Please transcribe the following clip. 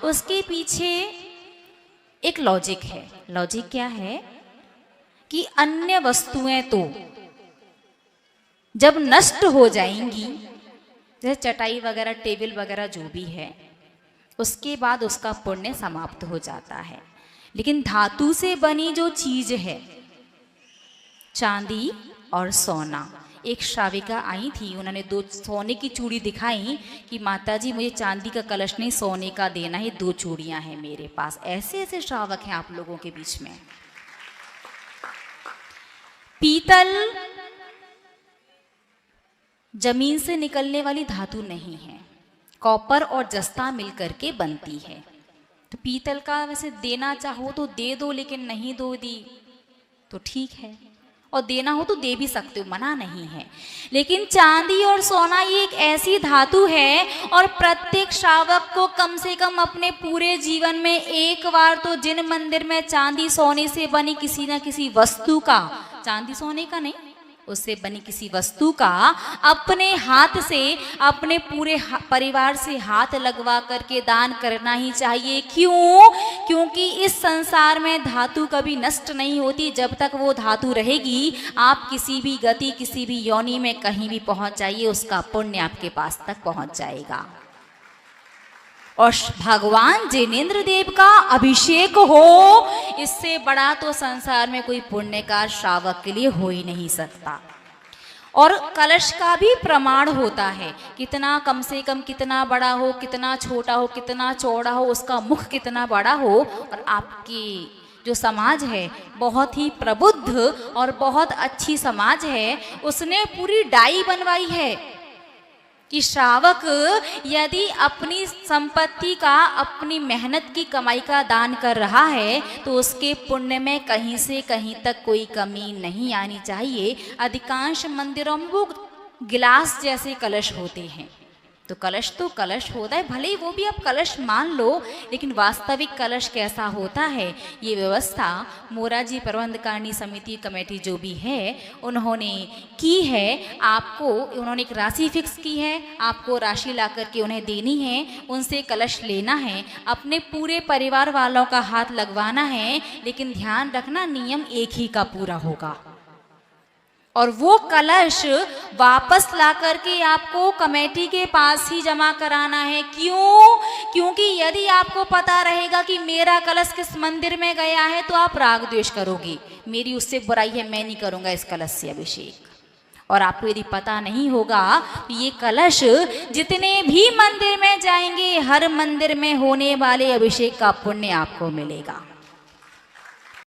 उसके पीछे एक लॉजिक है। लॉजिक क्या है कि अन्य वस्तुएं तो जब नष्ट हो जाएंगी, जैसे चटाई वगैरह, टेबल वगैरह जो भी है, उसके बाद उसका पुण्य समाप्त हो जाता है। लेकिन धातु से बनी जो चीज है, चांदी और सोना, एक श्राविका आई थी, उन्होंने 2 सोने की चूड़ी दिखाई कि माताजी मुझे चांदी का कलश नहीं, सोने का देना है, 2 चूड़ियां हैं मेरे पास। ऐसे ऐसे श्रावक हैं आप लोगों के बीच में। पीतल जमीन से निकलने वाली धातु नहीं है, कॉपर और जस्ता मिलकर के बनती है। तो पीतल का वैसे देना चाहो तो दे दो, लेकिन नहीं दो दी तो ठीक है, और देना हो तो दे भी सकते हो, मना नहीं है। लेकिन चांदी और सोना ये एक ऐसी धातु है, और प्रत्येक श्रावक को कम से कम अपने पूरे जीवन में एक बार तो जिन मंदिर में चांदी सोने से बनी किसी न किसी वस्तु का, चांदी सोने का नहीं, उससे बनी किसी वस्तु का अपने हाथ से, अपने पूरे परिवार से हाथ लगवा करके दान करना ही चाहिए। क्यों? क्योंकि इस संसार में धातु कभी नष्ट नहीं होती। जब तक वो धातु रहेगी, आप किसी भी गति, किसी भी योनि में कहीं भी पहुंच जाइए, उसका पुण्य आपके पास तक पहुंच जाएगा। और भगवान जिनेंद्र देव का अभिषेक हो, इससे बड़ा तो संसार में कोई पुण्यकार श्रावक के लिए हो ही नहीं सकता। और कलश का भी प्रमाण होता है, कितना कम से कम कितना बड़ा हो, कितना छोटा हो, कितना चौड़ा हो, उसका मुख कितना बड़ा हो। और आपकी जो समाज है बहुत ही प्रबुद्ध और बहुत अच्छी समाज है, उसने पूरी डाई बनवाई है कि श्रावक यदि अपनी संपत्ति का, अपनी मेहनत की कमाई का दान कर रहा है तो उसके पुण्य में कहीं से कहीं तक कोई कमी नहीं आनी चाहिए। अधिकांश मंदिरों में वो गिलास जैसे कलश होते हैं, तो कलश तो कलश होता है, भले ही वो भी आप कलश मान लो, लेकिन वास्तविक कलश कैसा होता है, ये व्यवस्था मोरारजी प्रबंधकारिणी समिति कमेटी जो भी है उन्होंने की है। आपको उन्होंने एक राशि फिक्स की है, आपको राशि ला करके उन्हें देनी है, उनसे कलश लेना है, अपने पूरे परिवार वालों का हाथ लगवाना है। लेकिन ध्यान रखना, नियम एक ही का पूरा होगा, और वो कलश वापस ला करके आपको कमेटी के पास ही जमा कराना है। क्यों? क्योंकि यदि आपको पता रहेगा कि मेरा कलश किस मंदिर में गया है तो आप राग द्वेष करोगे, मेरी उससे बुराई है, मैं नहीं करूँगा इस कलश से अभिषेक। और आपको यदि पता नहीं होगा तो ये कलश जितने भी मंदिर में जाएंगे, हर मंदिर में होने वाले अभिषेक का पुण्य आपको मिलेगा।